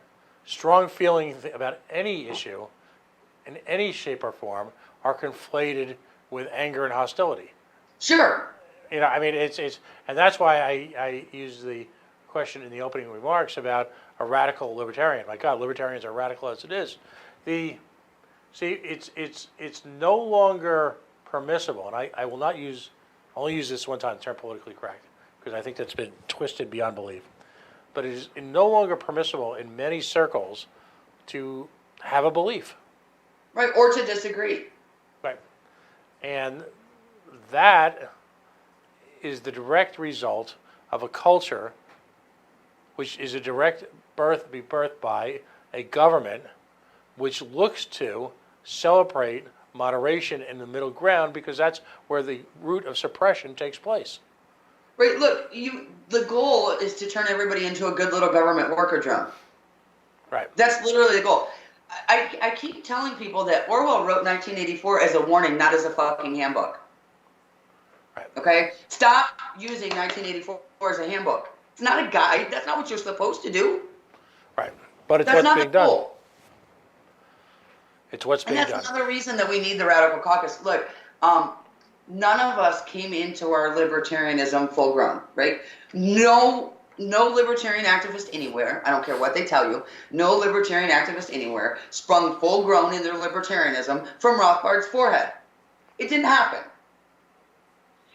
strong feelings about any issue in any shape or form are conflated with anger and hostility. Sure. You know, I mean, it's and that's why I use the question in the opening remarks about a radical libertarian. My God, libertarians are radical as it is. It's no longer permissible, and I will not use, only use this one time, the term politically correct, because I think that's been twisted beyond belief. But it is no longer permissible in many circles to have a belief. Right, or to disagree. Right. And that is the direct result of a culture which is a direct birthed by a government which looks to celebrate moderation in the middle ground because that's where the root of suppression takes place. Right, look, the goal is to turn everybody into a good little government worker drone. Right. That's literally the goal. I keep telling people that Orwell wrote 1984 as a warning, not as a fucking handbook. Right. Okay? Stop using 1984 as a handbook. It's not a guide. That's not what you're supposed to do. Right. But it's That's what's not being the done. goal. It's what's being And done. that's another reason that we need the radical caucus. Look, none of us came into our libertarianism full grown, right? No libertarian activist anywhere, I don't care what they tell you, no libertarian activist anywhere sprung full grown in their libertarianism from Rothbard's forehead. It didn't happen.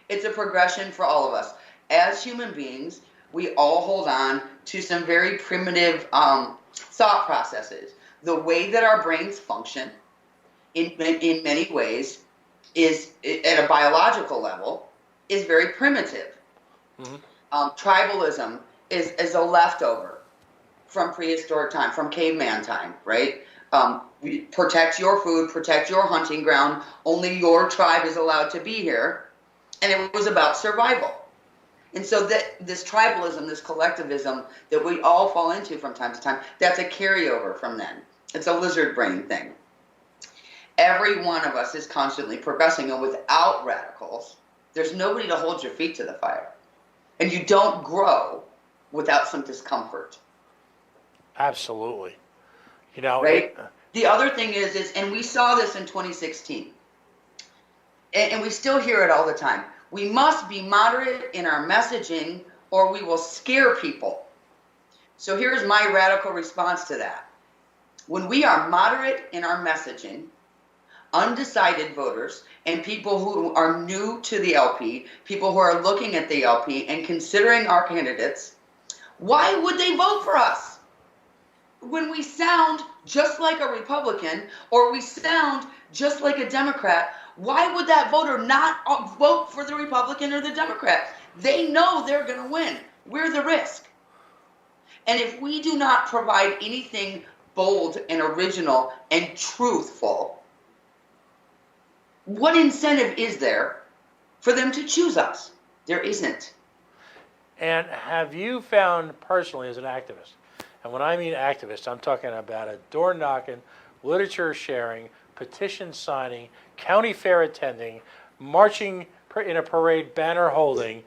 It's a progression for all of us. As human beings, we all hold on to some very primitive thought processes. The way that our brains function in many ways is, at a biological level, is very primitive. Mm-hmm. Tribalism is a leftover from prehistoric time, from caveman time, right? Protect your food, protect your hunting ground. Only your tribe is allowed to be here. And it was about survival. And so that this tribalism, this collectivism that we all fall into from time to time, that's a carryover from then. It's a lizard brain thing. Every one of us is constantly progressing, and without radicals, there's nobody to hold your feet to the fire. And you don't grow without some discomfort. Absolutely. You know, right? The other thing is, and we saw this in 2016, and we still hear it all the time. We must be moderate in our messaging or we will scare people. So here's my radical response to that. When we are moderate in our messaging, undecided voters and people who are new to the LP, people who are looking at the LP and considering our candidates, why would they vote for us? When we sound just like a Republican or we sound just like a Democrat, why would that voter not vote for the Republican or the Democrat? They know they're going to win. We're the risk. And if we do not provide anything bold and original and truthful, what incentive is there for them to choose us? There isn't. And have you found personally as an activist, and when I mean activist, I'm talking about a door knocking, literature sharing, petition signing, county fair attending, marching in a parade, banner holding,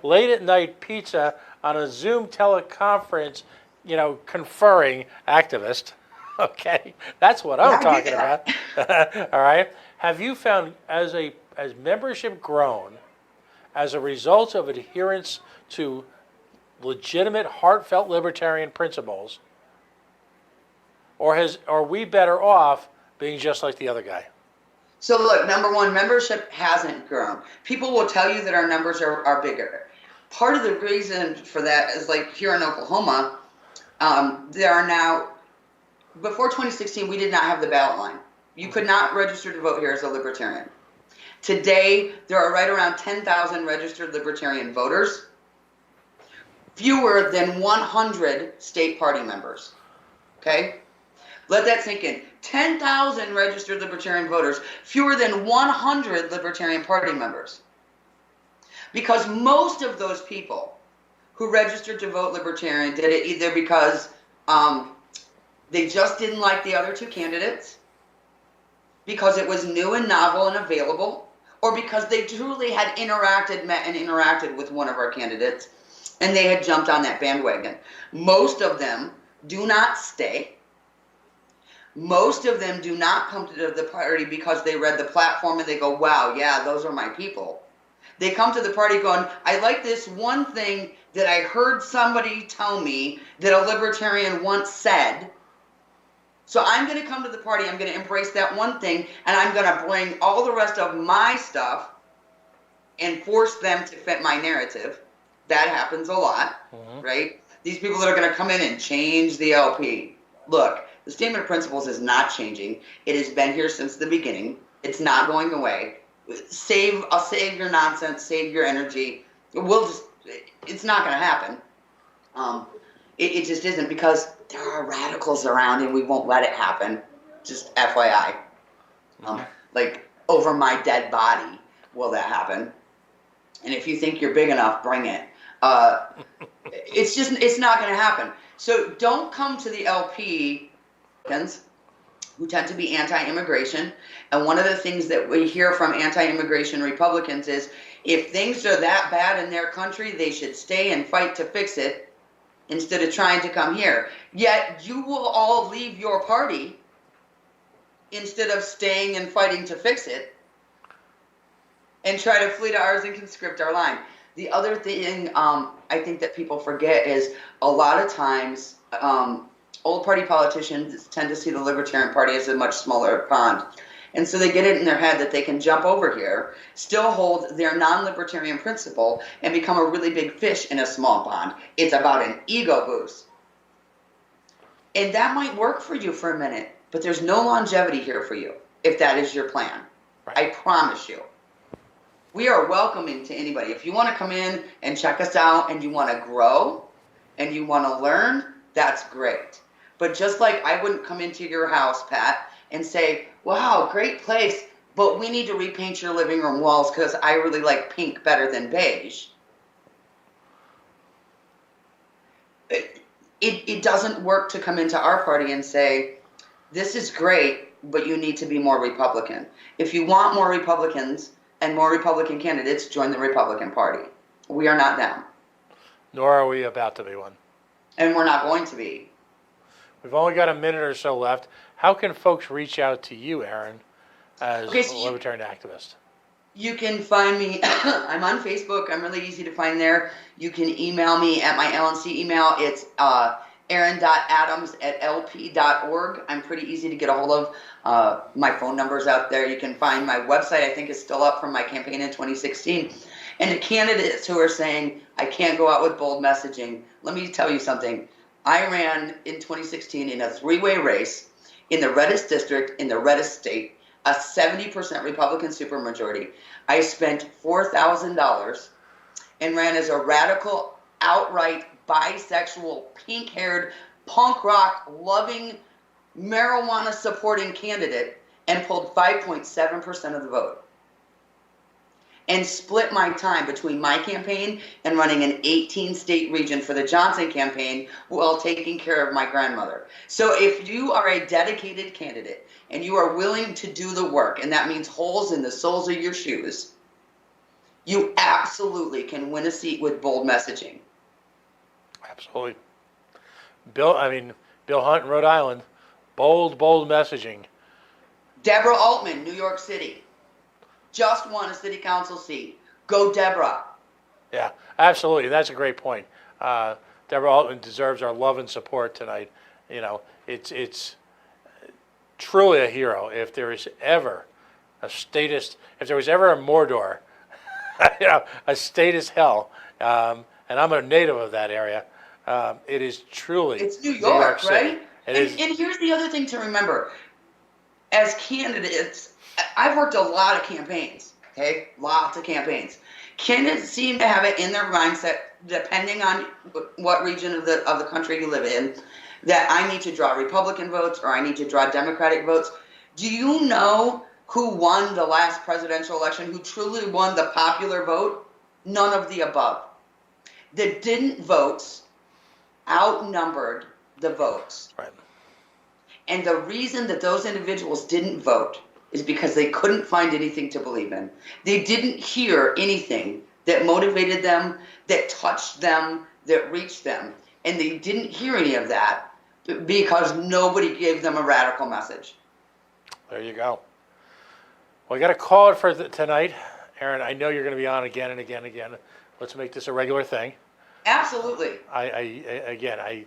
late at night pizza on a Zoom teleconference, conferring activist. Okay, that's what I'm talking about. All right. Have you found as membership grown as a result of adherence to legitimate, heartfelt libertarian principles, or are we better off being just like the other guy? So look, number one, membership hasn't grown. People will tell you that our numbers are bigger. Part of the reason for that is, like here in Oklahoma, there are now, before 2016, we did not have the ballot line. You could not register to vote here as a libertarian. Today, there are right around 10,000 registered libertarian voters, fewer than 100 state party members. Okay? Let that sink in. 10,000 registered libertarian voters, fewer than 100 Libertarian Party members. Because most of those people who registered to vote Libertarian did it either because they just didn't like the other two candidates, because it was new and novel and available, or because they truly had met and interacted with one of our candidates, and they had jumped on that bandwagon. Most of them do not stay. Most of them do not come to the party because they read the platform and they go, wow, yeah, those are my people. They come to the party going, I like this one thing that I heard somebody tell me that a libertarian once said. So I'm going to come to the party, I'm going to embrace that one thing, and I'm going to bring all the rest of my stuff and force them to fit my narrative. That happens a lot, right? These people that are going to come in and change the LP. Look, the statement of principles is not changing. It has been here since the beginning. It's not going away. I'll save your nonsense, save your energy. It's not going to happen. It just isn't, because there are radicals around and we won't let it happen. Just FYI. Like, over my dead body will that happen. And if you think you're big enough, bring it. It's not going to happen. So don't come to the LP who tend to be anti-immigration. And one of the things that we hear from anti-immigration Republicans is, if things are that bad in their country, they should stay and fight to fix it instead of trying to come here. Yet you will all leave your party instead of staying and fighting to fix it and try to flee to ours and conscript our line. The other thing I think that people forget is, a lot of times old party politicians tend to see the Libertarian Party as a much smaller pond. And so they get it in their head that they can jump over here, still hold their non-libertarian principle, and become a really big fish in a small pond. It's about an ego boost. And that might work for you for a minute, but there's no longevity here for you if that is your plan. Right. I promise you. We are welcoming to anybody. If you want to come in and check us out and you want to grow and you want to learn, that's great. But just like I wouldn't come into your house, Pat, and say, wow, great place, but we need to repaint your living room walls because I really like pink better than beige. It doesn't work to come into our party and say, this is great, but you need to be more Republican. If you want more Republicans and more Republican candidates, join the Republican Party. We are not them. Nor are we about to be one. And we're not going to be. We've only got a minute or so left. How can folks reach out to you, Aaron, as a libertarian activist? You can find me, I'm on Facebook. I'm really easy to find there. You can email me at my LNC email. It's aaron.adams@lp.org. I'm pretty easy to get a hold of. My phone number's out there. You can find my website, I think, is still up from my campaign in 2016. And the candidates who are saying, I can't go out with bold messaging, let me tell you something. I ran in 2016 in a three-way race in the reddest district, in the reddest state, a 70% Republican supermajority. I spent $4,000 and ran as a radical, outright, bisexual, pink-haired, punk rock, loving, marijuana-supporting candidate and pulled 5.7% of the vote. And split my time between my campaign and running an 18-state region for the Johnson campaign while taking care of my grandmother. So if you are a dedicated candidate and you are willing to do the work, and that means holes in the soles of your shoes, you absolutely can win a seat with bold messaging. Absolutely. Bill Hunt in Rhode Island, bold messaging. Deborah Altman, New York City, just won a city council seat. Go Deborah. Yeah, absolutely. That's a great point. Deborah Altman deserves our love and support tonight. You know, it's truly a hero. If there is ever if there was ever a Mordor, a state as hell, and I'm a native of that area, it is truly It's New York, right? And here's the other thing to remember. As candidates, I've worked a lot of campaigns, okay? Lots of campaigns. Candidates seem to have it in their mindset, depending on what region of the country you live in, that I need to draw Republican votes or I need to draw Democratic votes. Do you know who won the last presidential election, who truly won the popular vote? None of the above. The didn't votes outnumbered the votes. Right. And the reason that those individuals didn't vote is because they couldn't find anything to believe in. They didn't hear anything that motivated them, that touched them, that reached them. And they didn't hear any of that because nobody gave them a radical message. There you go. Well, we got to call it for tonight. Aaron, I know you're going to be on again and again and again. Let's make this a regular thing. Absolutely. I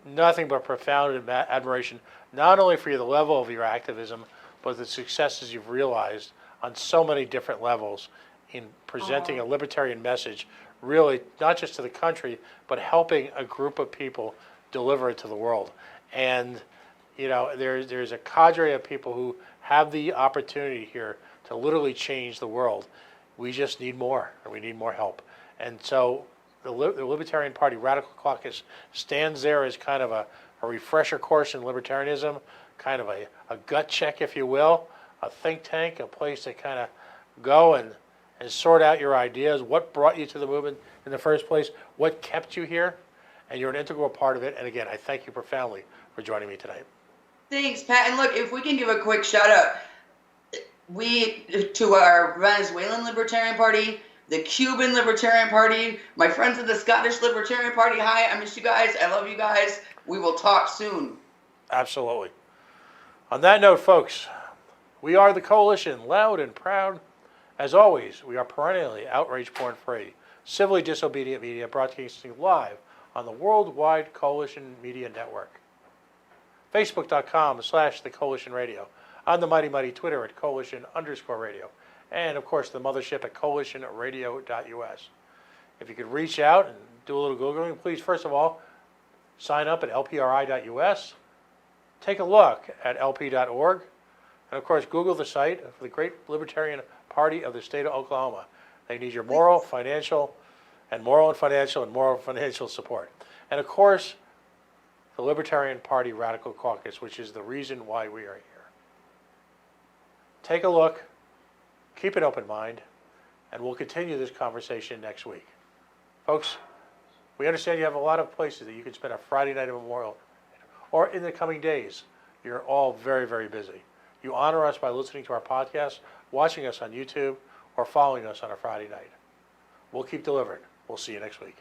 nothing but profound admiration, not only for the level of your activism, but the successes you've realized on so many different levels in presenting a libertarian message, really not just to the country, but helping a group of people deliver it to the world. And there's a cadre of people who have the opportunity here to literally change the world. We just need more, and we need more help. And so the Libertarian Party Radical Caucus stands there as kind of a refresher course in libertarianism, kind of a gut check, if you will, a think tank, a place to kind of go and sort out your ideas, what brought you to the movement in the first place, what kept you here, and you're an integral part of it. And again, I thank you profoundly for joining me tonight. Thanks, Pat. And look, if we can give a quick shout out, to our Venezuelan Libertarian Party, the Cuban Libertarian Party, my friends of the Scottish Libertarian Party, hi, I miss you guys, I love you guys, we will talk soon. Absolutely. On that note, folks, we are the Coalition, loud and proud. As always, we are perennially outrage porn free, civilly disobedient media broadcasting live on the Worldwide Coalition Media Network. Facebook.com/The Coalition Radio, on the mighty Twitter at Coalition_radio, and of course the mothership at coalitionradio.us. If you could reach out and do a little Googling, please first of all sign up at lpri.us, take a look at lp.org, And of course, Google the site for the Great Libertarian Party of the State of Oklahoma. They need your moral, financial support. And of course, the Libertarian Party Radical Caucus, which is the reason why we are here. Take a look, keep an open mind, and we'll continue this conversation next week. Folks, we understand you have a lot of places that you can spend a Friday night of Memorial, or in the coming days. You're all very, very busy. You honor us by listening to our podcast, watching us on YouTube, or following us on a Friday night. We'll keep delivering. We'll see you next week.